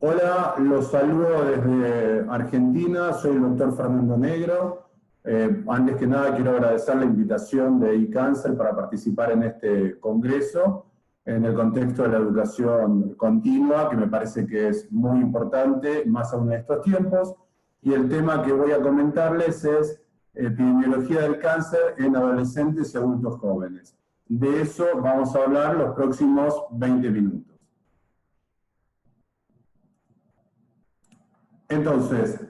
Hola, los saludo desde Argentina, soy el doctor Fernando Negro. Antes que nada quiero agradecer la invitación de eCáncer para participar en este congreso en el contexto de la educación continua, que me parece que es muy importante, más aún en estos tiempos. Y el tema que voy a comentarles es epidemiología del cáncer en adolescentes y adultos jóvenes. De eso vamos a hablar los próximos 20 minutos. Entonces,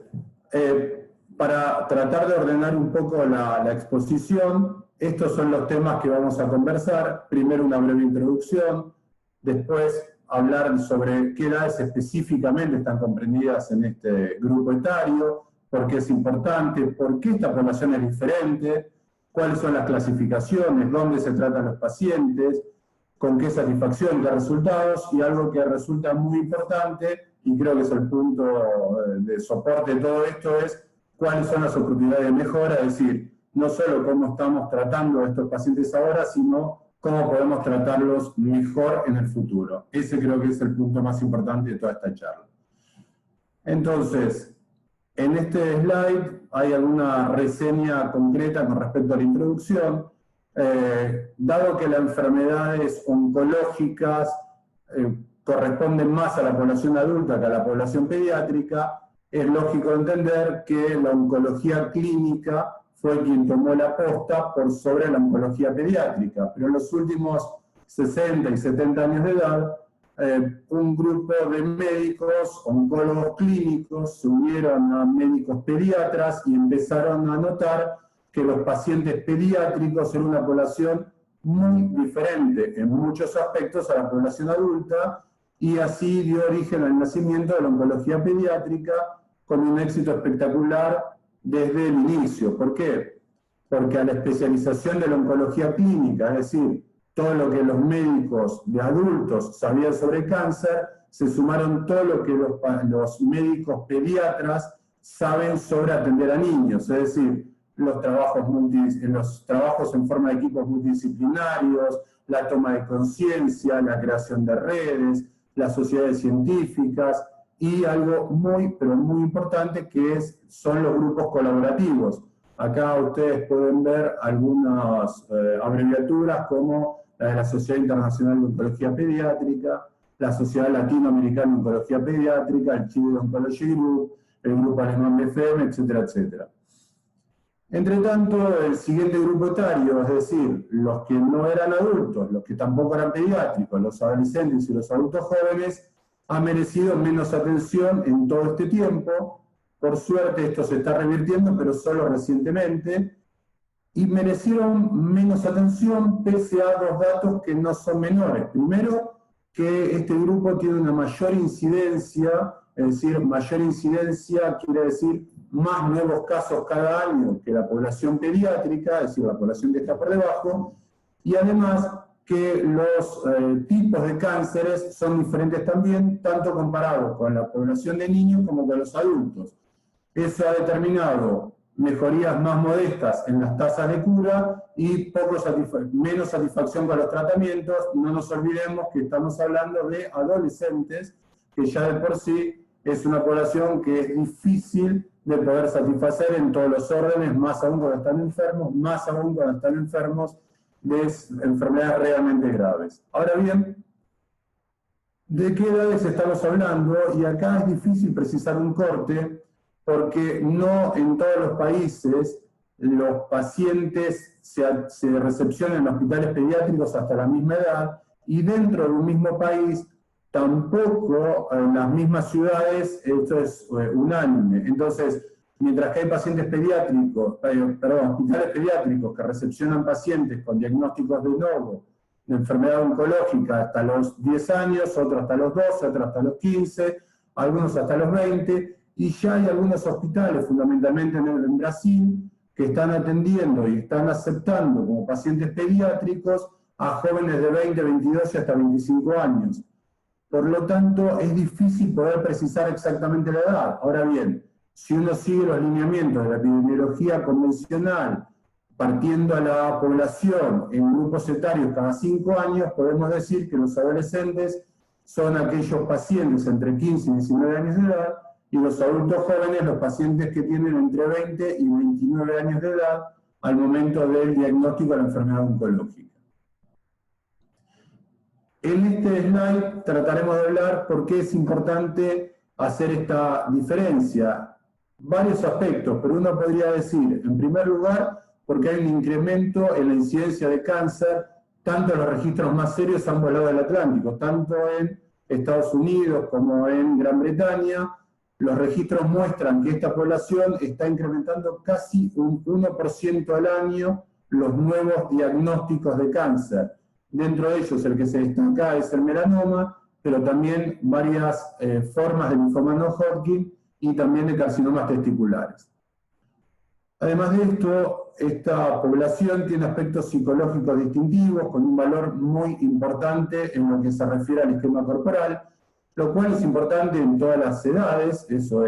para tratar de ordenar un poco la exposición, estos son los temas que vamos a conversar. Primero una breve introducción, después hablar sobre qué edades específicamente están comprendidas en este grupo etario, por qué es importante, por qué esta población es diferente, cuáles son las clasificaciones, dónde se tratan los pacientes, con qué satisfacción, qué resultados, y algo que resulta muy importante, y creo que es el punto de soporte de todo esto, es cuáles son las oportunidades de mejora, es decir, no solo cómo estamos tratando a estos pacientes ahora, sino cómo podemos tratarlos mejor en el futuro. Ese creo que es el punto más importante de toda esta charla. Entonces, en este slide hay alguna reseña concreta con respecto a la introducción. Dado que las enfermedades oncológicas corresponden más a la población adulta que a la población pediátrica, es lógico entender que la oncología clínica fue quien tomó la posta por sobre la oncología pediátrica, pero en los últimos 60 y 70 años de edad, un grupo de médicos, oncólogos clínicos, se unieron a médicos pediatras y empezaron a notar que los pacientes pediátricos eran una población muy diferente en muchos aspectos a la población adulta, y así dio origen al nacimiento de la oncología pediátrica con un éxito espectacular desde el inicio. ¿Por qué? Porque a la especialización de la oncología clínica, es decir, todo lo que los médicos de adultos sabían sobre cáncer, se sumaron todo lo que los médicos pediatras saben sobre atender a niños, es decir, los trabajos en forma de equipos multidisciplinarios, la toma de conciencia, la creación de redes, las sociedades científicas, y algo muy, pero muy importante que son los grupos colaborativos. Acá ustedes pueden ver algunas abreviaturas como la de la Sociedad Internacional de Oncología Pediátrica, la Sociedad Latinoamericana de Oncología Pediátrica, el Chile Oncology Group, el grupo alemán BFM, etcétera, etcétera. Entre tanto, el siguiente grupo etario, es decir, los que no eran adultos, los que tampoco eran pediátricos, los adolescentes y los adultos jóvenes, ha merecido menos atención en todo este tiempo. Por suerte esto se está revirtiendo, pero solo recientemente, y merecieron menos atención pese a dos datos que no son menores. Primero, que este grupo tiene una mayor incidencia, es decir, mayor incidencia quiere decir más nuevos casos cada año que la población pediátrica, es decir, la población que está por debajo, y además que los tipos de cánceres son diferentes también, tanto comparados con la población de niños como con los adultos. Eso ha determinado mejorías más modestas en las tasas de cura y menos satisfacción con los tratamientos. No nos olvidemos que estamos hablando de adolescentes, que ya de por sí es una población que es difícil de poder satisfacer en todos los órdenes, más aún cuando están enfermos, más aún cuando están enfermos de enfermedades realmente graves. Ahora bien, ¿de qué edades estamos hablando? Y acá es difícil precisar un corte, porque no en todos los países los pacientes se recepcionan en hospitales pediátricos hasta la misma edad, y dentro de un mismo país tampoco en las mismas ciudades esto es unánime. Entonces, mientras que hay pacientes pediátricos, hospitales pediátricos que recepcionan pacientes con diagnósticos de novo, de enfermedad oncológica hasta los 10 años, otros hasta los 12, otros hasta los 15, algunos hasta los 20, y ya hay algunos hospitales, fundamentalmente en Brasil, que están atendiendo y están aceptando como pacientes pediátricos a jóvenes de 20, 22 y hasta 25 años. Por lo tanto, es difícil poder precisar exactamente la edad. Ahora bien, si uno sigue los lineamientos de la epidemiología convencional, partiendo a la población en grupos etarios cada 5 años, podemos decir que los adolescentes son aquellos pacientes entre 15 y 19 años de edad, y los adultos jóvenes, los pacientes que tienen entre 20 y 29 años de edad al momento del diagnóstico de la enfermedad oncológica. En este slide trataremos de hablar por qué es importante hacer esta diferencia. Varios aspectos, pero uno podría decir, en primer lugar, porque hay un incremento en la incidencia de cáncer, tanto en los registros más serios a ambos lados del Atlántico, tanto en Estados Unidos como en Gran Bretaña. Los registros muestran que esta población está incrementando casi un 1% al año los nuevos diagnósticos de cáncer. Dentro de ellos, el que se destaca es el melanoma, pero también varias formas de linfoma no Hodgkin y también de carcinomas testiculares. Además de esto, esta población tiene aspectos psicológicos distintivos, con un valor muy importante en lo que se refiere al esquema corporal, lo cual es importante en todas las edades, eso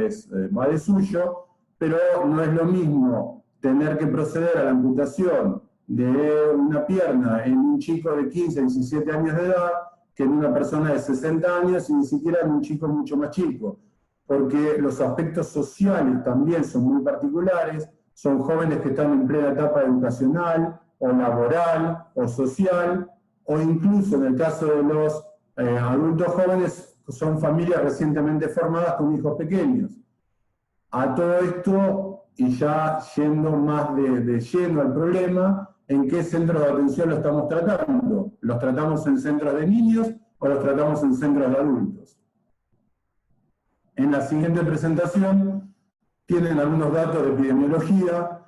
va de suyo, pero no es lo mismo tener que proceder a la amputación de una pierna en un chico de 15 a 17 años de edad que en una persona de 60 años y ni siquiera en un chico mucho más chico, porque los aspectos sociales también son muy particulares, son jóvenes que están en plena etapa educacional, o laboral, o social, o incluso en el caso de los adultos jóvenes, son familias recientemente formadas con hijos pequeños. A todo esto, y ya yendo más de lleno al problema, ¿en qué centro de atención lo estamos tratando? ¿Los tratamos en centros de niños o los tratamos en centros de adultos? En la siguiente presentación tienen algunos datos de epidemiología,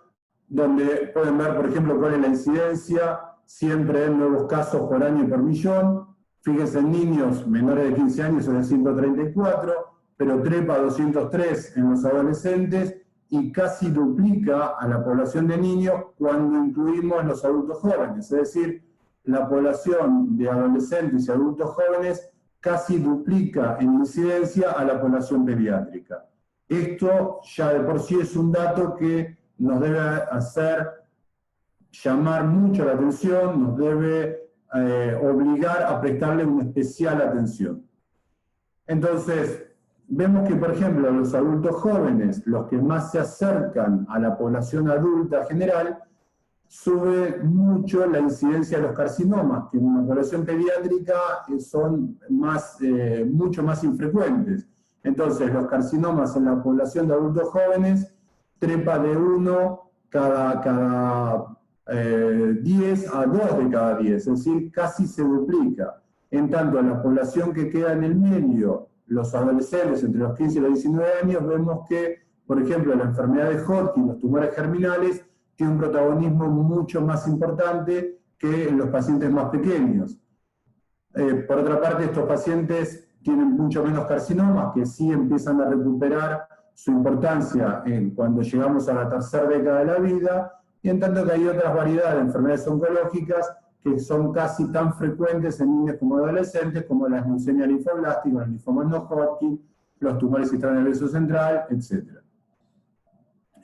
donde pueden ver, por ejemplo, cuál es la incidencia, siempre en nuevos casos por año y por millón. Fíjense, en niños menores de 15 años es de 134, pero trepa a 203 en los adolescentes y casi duplica a la población de niños cuando incluimos los adultos jóvenes. Es decir, la población de adolescentes y adultos jóvenes casi duplica en incidencia a la población pediátrica. Esto ya de por sí es un dato que nos debe hacer llamar mucho la atención, nos debe obligar a prestarle una especial atención. Entonces, vemos que, por ejemplo, los adultos jóvenes, los que más se acercan a la población adulta general, sube mucho la incidencia de los carcinomas, que en la población pediátrica son mucho más infrecuentes. Entonces, los carcinomas en la población de adultos jóvenes trepa de 1 cada 10 a 2 de cada 10, es decir, casi se duplica. En tanto, en la población que queda en el medio, los adolescentes entre los 15 y los 19 años, vemos que, por ejemplo, la enfermedad de Hodgkin, los tumores germinales, tiene un protagonismo mucho más importante que en los pacientes más pequeños. Por otra parte, estos pacientes tienen mucho menos carcinomas, que sí empiezan a recuperar su importancia cuando llegamos a la tercera década de la vida, y en tanto que hay otras variedades de enfermedades oncológicas que son casi tan frecuentes en niños como adolescentes, como la leucemia linfoblástica, el linfoma no Hodgkin, los tumores extranervioso central, etc.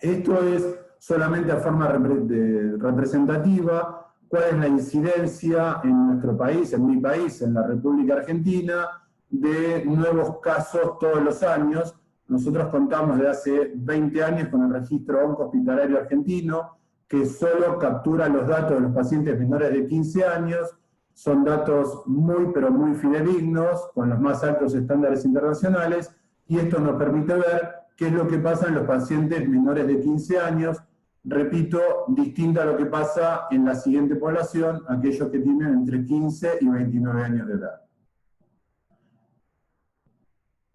Esto es solamente a forma representativa, cuál es la incidencia en nuestro país, en mi país, en la República Argentina, de nuevos casos todos los años. Nosotros contamos de hace 20 años con el registro oncohospitalario argentino, que solo captura los datos de los pacientes menores de 15 años, son datos muy, pero muy fidedignos, con los más altos estándares internacionales, y esto nos permite ver qué es lo que pasa en los pacientes menores de 15 años, repito, distinto a lo que pasa en la siguiente población, aquellos que tienen entre 15 y 29 años de edad.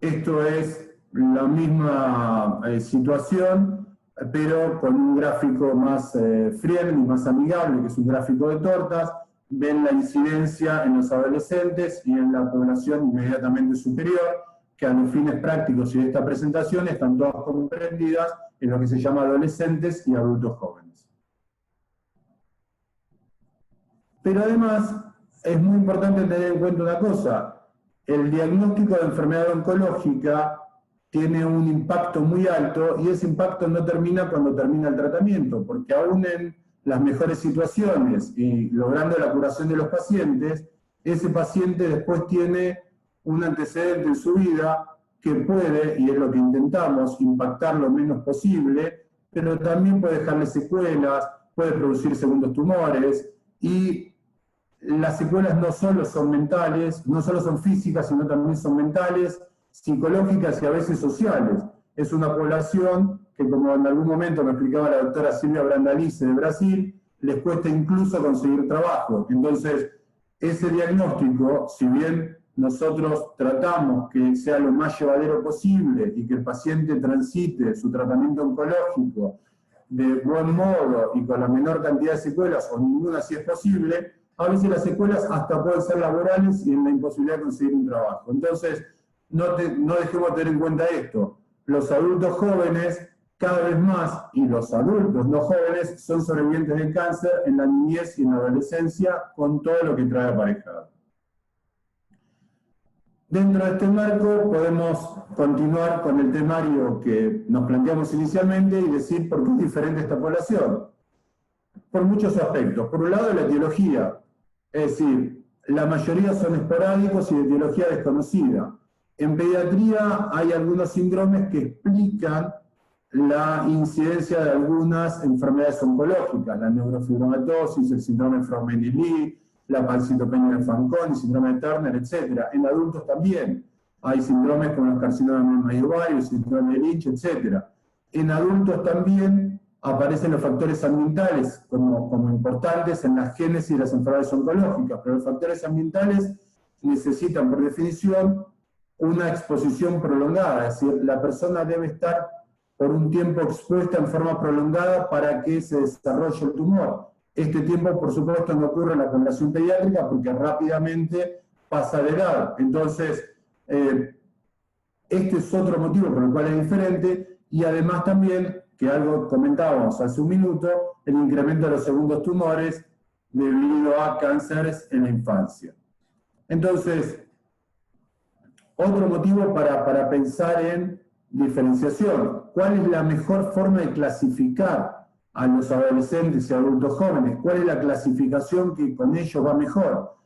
Esto es la misma situación, pero con un gráfico más friendly, más amigable, que es un gráfico de tortas. Ven la incidencia en los adolescentes y en la población inmediatamente superior, que a los fines prácticos y de esta presentación están todas comprendidas en lo que se llama adolescentes y adultos jóvenes. Pero además, es muy importante tener en cuenta una cosa: el diagnóstico de enfermedad oncológica tiene un impacto muy alto, y ese impacto no termina cuando termina el tratamiento, porque aún en las mejores situaciones y logrando la curación de los pacientes, ese paciente después tiene un antecedente en su vida que puede, y es lo que intentamos, impactar lo menos posible, pero también puede dejarle secuelas, puede producir segundos tumores, y las secuelas no solo son mentales, no solo son físicas, sino también son mentales, psicológicas y a veces sociales. Es una población que, como en algún momento me explicaba la doctora Silvia Brandalize de Brasil, les cuesta incluso conseguir trabajo. Entonces, ese diagnóstico, si bien nosotros tratamos que sea lo más llevadero posible y que el paciente transite su tratamiento oncológico de buen modo y con la menor cantidad de secuelas, o ninguna si es posible, a veces las secuelas hasta pueden ser laborales y en la imposibilidad de conseguir un trabajo. Entonces, no dejemos de tener en cuenta esto. Los adultos jóvenes, cada vez más, y los adultos no jóvenes, son sobrevivientes de cáncer en la niñez y en la adolescencia, con todo lo que trae aparejado. Dentro de este marco podemos continuar con el temario que nos planteamos inicialmente y decir por qué es diferente esta población. Por muchos aspectos. Por un lado, la etiología. Es decir, la mayoría son esporádicos y de etiología desconocida. En pediatría hay algunos síndromes que explican la incidencia de algunas enfermedades oncológicas, la neurofibromatosis, el síndrome de Froment-Lee, la pancitopenia de Fanconi, el síndrome de Turner, etc. En adultos también hay síndromes como los carcinomas mayovario, el síndrome de Lynch, etc. En adultos también aparecen los factores ambientales como importantes en la génesis de las enfermedades oncológicas, pero los factores ambientales necesitan, por definición, una exposición prolongada, es decir, la persona debe estar por un tiempo expuesta en forma prolongada para que se desarrolle el tumor. Este tiempo, por supuesto, no ocurre en la población pediátrica porque rápidamente pasa de edad. Entonces, este es otro motivo por el cual es diferente, y además también, que algo comentábamos hace un minuto, el incremento de los segundos tumores debido a cánceres en la infancia. Entonces, otro motivo para pensar en diferenciación. ¿Cuál es la mejor forma de clasificar a los adolescentes y adultos jóvenes? ¿Cuál es la clasificación que con ellos va mejor?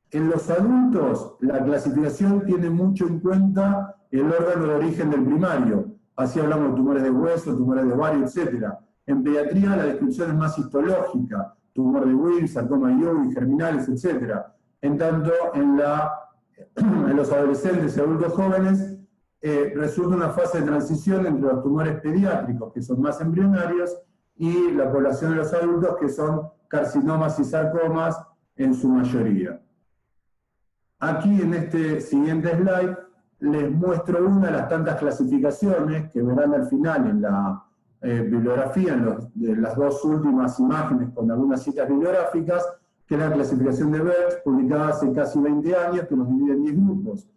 En los adultos, la clasificación tiene mucho en cuenta el órgano de origen del primario. Así hablamos de tumores de hueso, tumores de ovario, etc. En pediatría la descripción es más histológica, tumor de Wilms, sarcoma de Ewing, germinales, etc. En tanto, en los adolescentes y adultos jóvenes resulta una fase de transición entre los tumores pediátricos, que son más embrionarios, y la población de los adultos, que son carcinomas y sarcomas en su mayoría. Aquí en este siguiente slide les muestro una de las tantas clasificaciones que verán al final en la bibliografía, en las dos últimas imágenes con algunas citas bibliográficas, que es la clasificación de Berks, publicada hace casi 20 años, que nos divide en 10 grupos.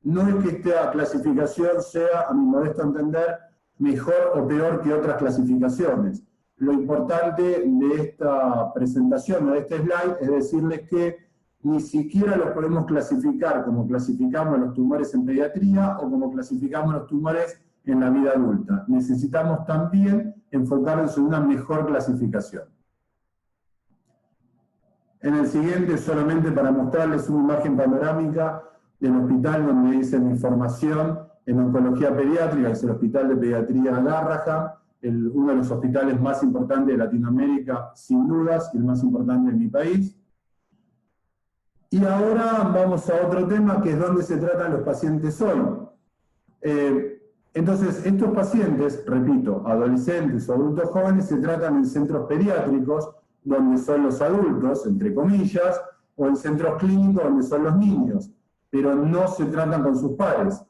No es que esta clasificación sea, a mi modesto entender, mejor o peor que otras clasificaciones. Lo importante de esta presentación o de este slide es decirles que ni siquiera los podemos clasificar como clasificamos los tumores en pediatría o como clasificamos los tumores en la vida adulta. Necesitamos también enfocarnos en una mejor clasificación. En el siguiente, solamente para mostrarles una imagen panorámica del hospital donde hice mi formación en oncología pediátrica, que es el Hospital de Pediatría Garrahan, uno de los hospitales más importantes de Latinoamérica, sin dudas, y el más importante de mi país. Y ahora vamos a otro tema, que es dónde se tratan los pacientes hoy. Entonces, estos pacientes, repito, adolescentes o adultos jóvenes, se tratan en centros pediátricos, donde son los adultos, entre comillas, o en centros clínicos, donde son los niños, pero no se tratan con sus pares.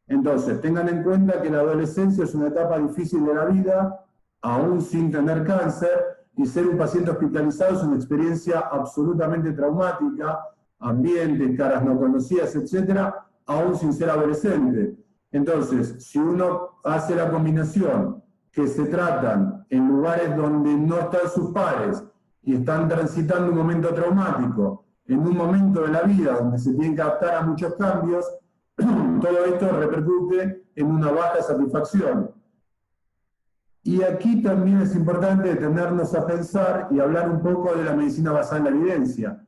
Entonces, tengan en cuenta que la adolescencia es una etapa difícil de la vida, aún sin tener cáncer, y ser un paciente hospitalizado es una experiencia absolutamente traumática, ambiente, caras no conocidas, etc., aún sin ser adolescente. Entonces, si uno hace la combinación que se tratan en lugares donde no están sus pares y están transitando un momento traumático, en un momento de la vida donde se tienen que adaptar a muchos cambios, todo esto repercute en una baja satisfacción. Y aquí también es importante detenernos a pensar y hablar un poco de la medicina basada en la evidencia.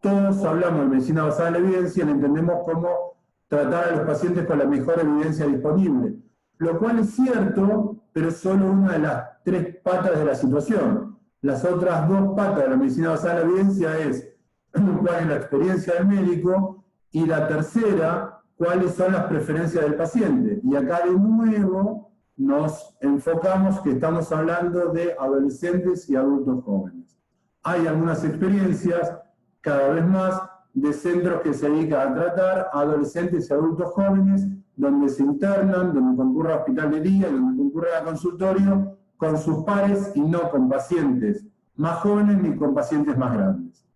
Todos hablamos de medicina basada en la evidencia y la entendemos como tratar a los pacientes con la mejor evidencia disponible, lo cual es cierto, pero es solo una de las 3 patas de la situación. Las otras 2 patas de la medicina basada en la evidencia es cuál es la experiencia del médico, y la tercera, cuáles son las preferencias del paciente. Y acá de nuevo nos enfocamos que estamos hablando de adolescentes y adultos jóvenes. Hay algunas experiencias, cada vez más, de centros que se dedican a tratar a adolescentes y adultos jóvenes, donde se internan, donde concurre a hospital de día, donde concurre a consultorio, con sus pares y no con pacientes más jóvenes ni con pacientes más grandes.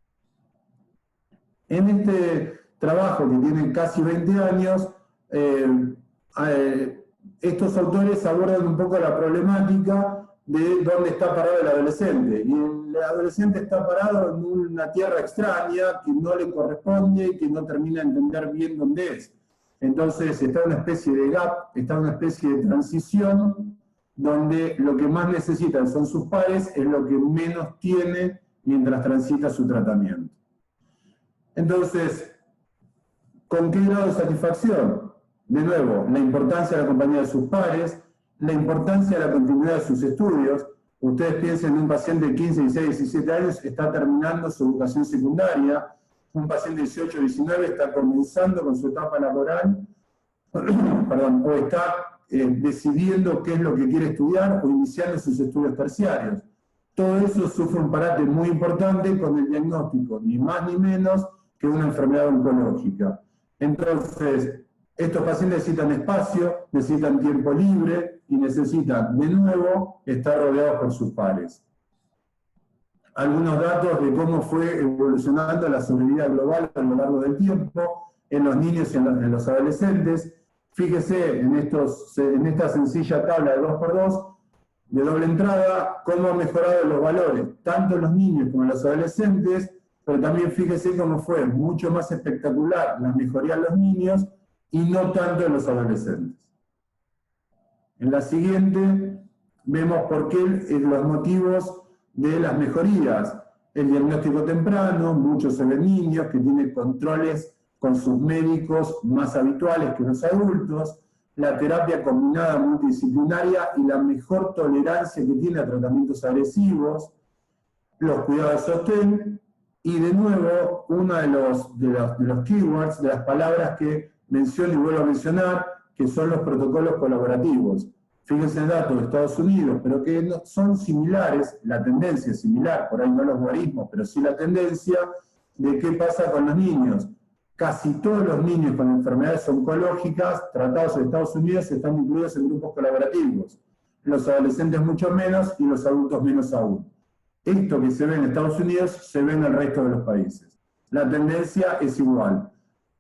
En este trabajo, que tiene casi 20 años, estos autores abordan un poco la problemática de dónde está parado el adolescente. Y el adolescente está parado en una tierra extraña que no le corresponde y que no termina de entender bien dónde es. Entonces está en una especie de gap, está en una especie de transición, donde lo que más necesitan son sus pares, es lo que menos tiene mientras transita su tratamiento. Entonces, ¿con qué grado de satisfacción? De nuevo, la importancia de la compañía de sus pares, la importancia de la continuidad de sus estudios. Ustedes piensen en un paciente de 15, 16, 17 años, está terminando su educación secundaria, un paciente de 18, 19 está comenzando con su etapa laboral, perdón, o está decidiendo qué es lo que quiere estudiar o iniciando sus estudios terciarios. Todo eso sufre un parate muy importante con el diagnóstico, ni más ni menos que una enfermedad oncológica. Entonces, estos pacientes necesitan espacio, necesitan tiempo libre y necesitan, de nuevo, estar rodeados por sus pares. Algunos datos de cómo fue evolucionando la sobrevida global a lo largo del tiempo en los niños y en los adolescentes. Fíjese en esta sencilla tabla de 2x2, de doble entrada, cómo han mejorado los valores, tanto en los niños como en los adolescentes, pero también fíjese cómo fue mucho más espectacular la mejoría en los niños y no tanto en los adolescentes. En la siguiente vemos por qué los motivos de las mejorías. El diagnóstico temprano, muchos se ven niños que tienen controles con sus médicos más habituales que los adultos, la terapia combinada multidisciplinaria y la mejor tolerancia que tiene a tratamientos agresivos, los cuidados de sostén, y de nuevo, uno de los keywords, de las palabras que menciono y vuelvo a mencionar, que son los protocolos colaborativos. Fíjense el dato de Estados Unidos, pero que no, son similares, la tendencia es similar, por ahí no los guarismos, pero sí la tendencia de qué pasa con los niños. Casi todos los niños con enfermedades oncológicas tratados en Estados Unidos están incluidos en grupos colaborativos. Los adolescentes mucho menos y los adultos menos aún. Esto que se ve en Estados Unidos se ve en el resto de los países. La tendencia es igual.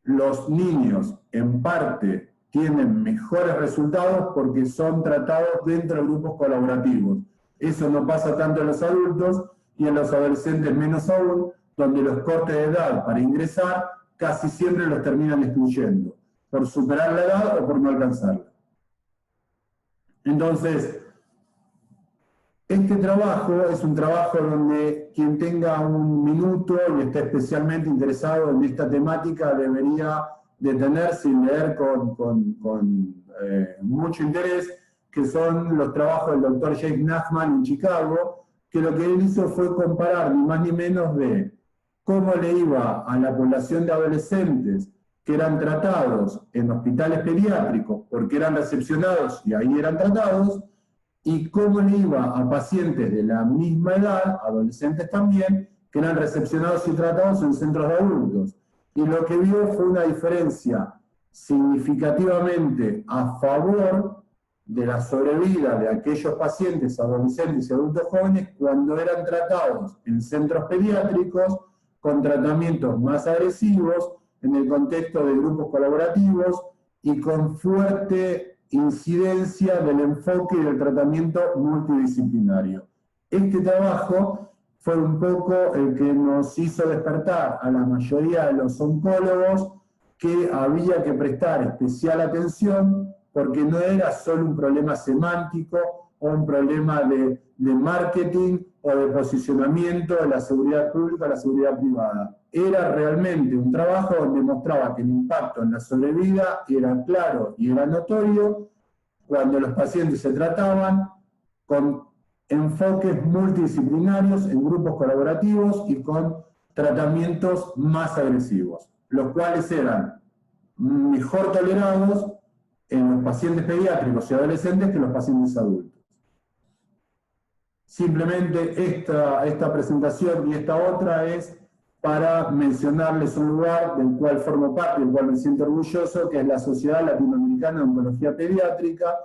Los niños, en parte, tienen mejores resultados porque son tratados dentro de grupos colaborativos. Eso no pasa tanto en los adultos y en los adolescentes menos aún, donde los cortes de edad para ingresar casi siempre los terminan excluyendo, por superar la edad o por no alcanzarla. Entonces, este trabajo es un trabajo donde quien tenga un minuto y esté especialmente interesado en esta temática debería detenerse y leer con mucho interés, que son los trabajos del doctor Jake Nachman en Chicago, que lo que él hizo fue comparar ni más ni menos de cómo le iba a la población de adolescentes que eran tratados en hospitales pediátricos porque eran recepcionados y ahí eran tratados, y cómo le iba a pacientes de la misma edad, adolescentes también, que eran recepcionados y tratados en centros de adultos. Y lo que vio fue una diferencia significativamente a favor de la sobrevida de aquellos pacientes, adolescentes y adultos jóvenes, cuando eran tratados en centros pediátricos con tratamientos más agresivos, en el contexto de grupos colaborativos y con fuerte incidencia del enfoque y del tratamiento multidisciplinario. Este trabajo fue un poco el que nos hizo despertar a la mayoría de los oncólogos que había que prestar especial atención porque no era solo un problema semántico o un problema de marketing o de posicionamiento de la seguridad pública o la seguridad privada. Era realmente un trabajo donde mostraba que el impacto en la sobrevida era claro y era notorio cuando los pacientes se trataban con enfoques multidisciplinarios en grupos colaborativos y con tratamientos más agresivos, los cuales eran mejor tolerados en los pacientes pediátricos y adolescentes que los pacientes adultos. Simplemente esta presentación y esta otra es para mencionarles un lugar del cual formo parte, del cual me siento orgulloso, que es la Sociedad Latinoamericana de Oncología Pediátrica,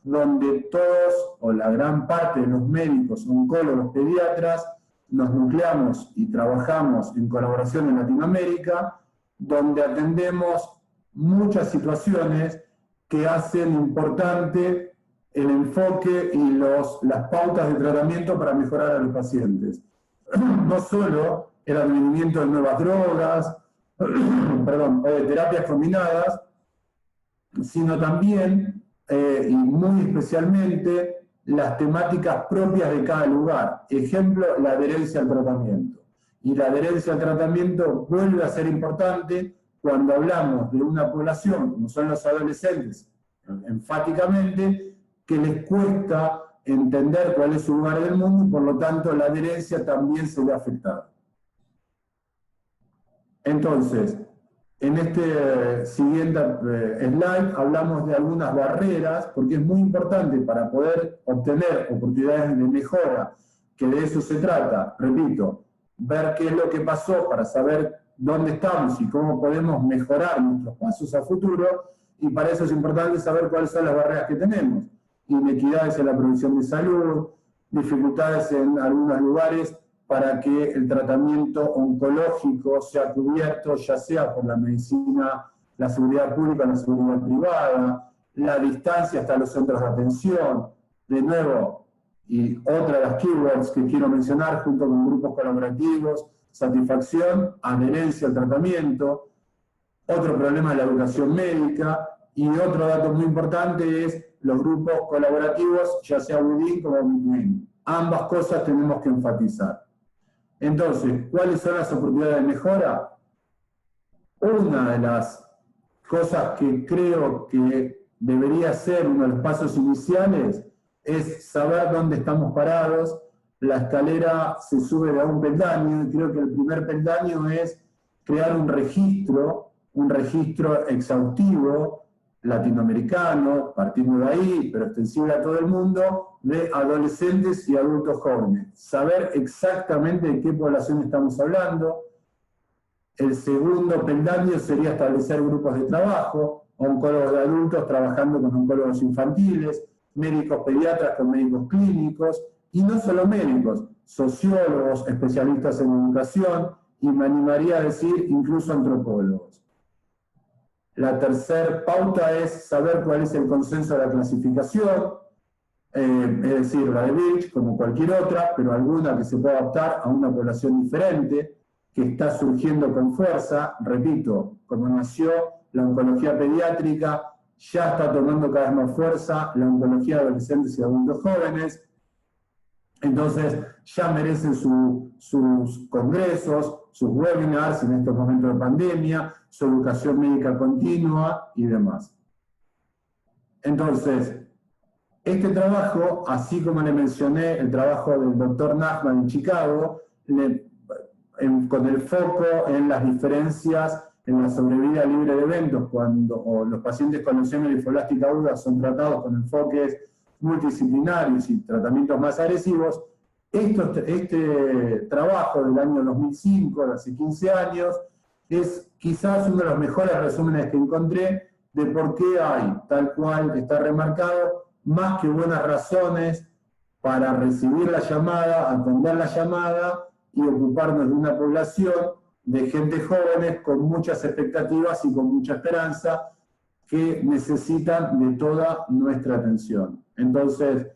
donde todos, o la gran parte de los médicos, oncólogos, pediatras, nos nucleamos y trabajamos en colaboración en Latinoamérica, donde atendemos muchas situaciones que hacen importante el enfoque y las pautas de tratamiento para mejorar a los pacientes. No solo el advenimiento de nuevas drogas, perdón, o de terapias combinadas, sino también, y muy especialmente, las temáticas propias de cada lugar. Ejemplo, la adherencia al tratamiento. Y la adherencia al tratamiento vuelve a ser importante cuando hablamos de una población, como son los adolescentes, enfáticamente, que les cuesta entender cuál es su lugar en el mundo y por lo tanto la adherencia también se ve afectada. Entonces, en este siguiente slide hablamos de algunas barreras, porque es muy importante para poder obtener oportunidades de mejora, que de eso se trata, repito, ver qué es lo que pasó para saber dónde estamos y cómo podemos mejorar nuestros pasos a futuro, y para eso es importante saber cuáles son las barreras que tenemos. Inequidades en la provisión de salud, dificultades en algunos lugares para que el tratamiento oncológico sea cubierto, ya sea por la medicina, la seguridad pública o la seguridad privada, la distancia hasta los centros de atención, de nuevo, y otra de las keywords que quiero mencionar junto con grupos colaborativos, satisfacción, adherencia al tratamiento, otro problema es la educación médica, y otro dato muy importante es los grupos colaborativos, ya sea within como between. Ambas cosas tenemos que enfatizar. Entonces, ¿cuáles son las oportunidades de mejora? Una de las cosas que creo que debería ser uno de los pasos iniciales es saber dónde estamos parados. La escalera se sube de a un peldaño, y creo que el primer peldaño es crear un registro exhaustivo, latinoamericano, partiendo de ahí, pero extensible a todo el mundo, de adolescentes y adultos jóvenes. Saber exactamente de qué población estamos hablando. El segundo peldaño sería establecer grupos de trabajo, oncólogos de adultos trabajando con oncólogos infantiles, médicos pediatras con médicos clínicos, y no solo médicos, sociólogos, especialistas en educación, y me animaría a decir incluso antropólogos. La tercera pauta es saber cuál es el consenso de la clasificación, es decir, la de Birch, como cualquier otra, pero alguna que se pueda adaptar a una población diferente, que está surgiendo con fuerza. Repito, como nació la oncología pediátrica, ya está tomando cada vez más fuerza la oncología de adolescentes y adultos jóvenes. Entonces, ya merecen sus congresos, sus webinars en estos momentos de pandemia, su educación médica continua y demás. Entonces, este trabajo, así como le mencioné el trabajo del Dr. Nachman en Chicago, con el foco en las diferencias en la sobrevida libre de eventos, cuando los pacientes con leucemia linfoblástica aguda son tratados con enfoques multidisciplinarios y tratamientos más agresivos. Este trabajo del año 2005, de hace 15 años, es quizás uno de los mejores resúmenes que encontré de por qué hay, tal cual está remarcado, más que buenas razones para recibir la llamada, atender la llamada y ocuparnos de una población de gente jóvenes con muchas expectativas y con mucha esperanza que necesitan de toda nuestra atención. Entonces,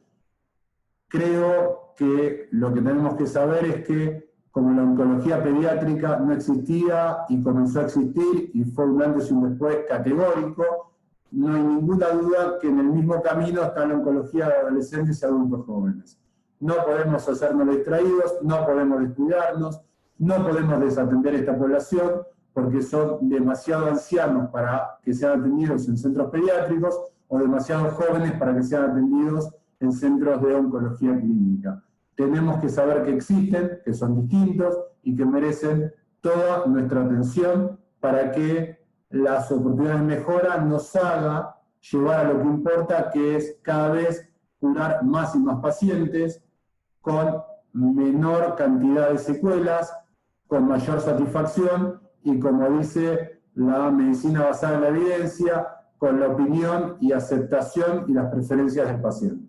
creo que lo que tenemos que saber es que como la oncología pediátrica no existía y comenzó a existir y fue un antes y un después categórico, no hay ninguna duda que en el mismo camino está la oncología de adolescentes y adultos jóvenes. No podemos hacernos distraídos, no podemos descuidarnos, no podemos desatender a esta población porque son demasiado ancianos para que sean atendidos en centros pediátricos o demasiado jóvenes para que sean atendidos en centros de oncología clínica. Tenemos que saber que existen, que son distintos y que merecen toda nuestra atención para que las oportunidades de mejora nos haga llevar a lo que importa, que es cada vez curar más y más pacientes con menor cantidad de secuelas, con mayor satisfacción y, como dice la medicina basada en la evidencia, con la opinión y aceptación y las preferencias del paciente.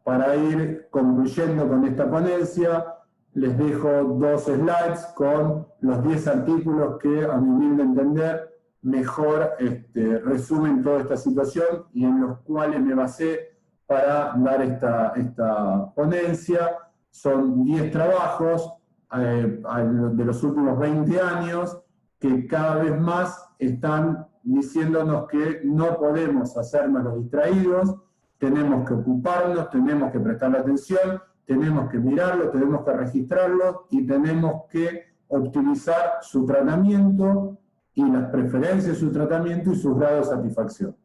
Para ir concluyendo con esta ponencia, les dejo 2 slides con los 10 artículos que, a mi humilde entender, mejor resumen toda esta situación y en los cuales me basé para dar esta ponencia. Son 10 trabajos de los últimos 20 años que cada vez más están diciéndonos que no podemos hacernos los distraídos, tenemos que ocuparnos, tenemos que prestarle atención, tenemos que mirarlo, tenemos que registrarlo y tenemos que optimizar su tratamiento y las preferencias de su tratamiento y sus grados de satisfacción.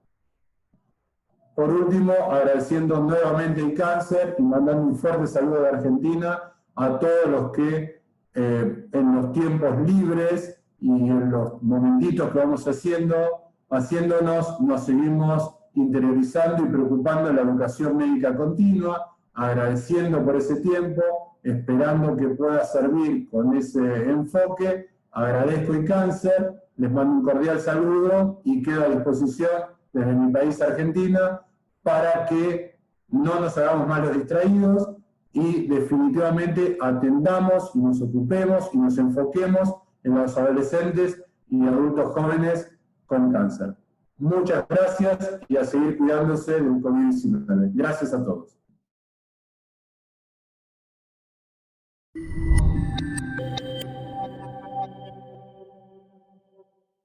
Por último, agradeciendo nuevamente el cáncer y mandando un fuerte saludo de Argentina a todos los que en los tiempos libres y en los momentitos que vamos haciéndonos, nos seguimos interiorizando y preocupando en la educación médica continua, agradeciendo por ese tiempo, esperando que pueda servir con ese enfoque. Agradezco el cáncer, les mando un cordial saludo y quedo a disposición desde mi país, Argentina, para que no nos hagamos más los distraídos y definitivamente atendamos y nos ocupemos y nos enfoquemos en los adolescentes y adultos jóvenes con cáncer. Muchas gracias y a seguir cuidándose del COVID-19. Gracias a todos.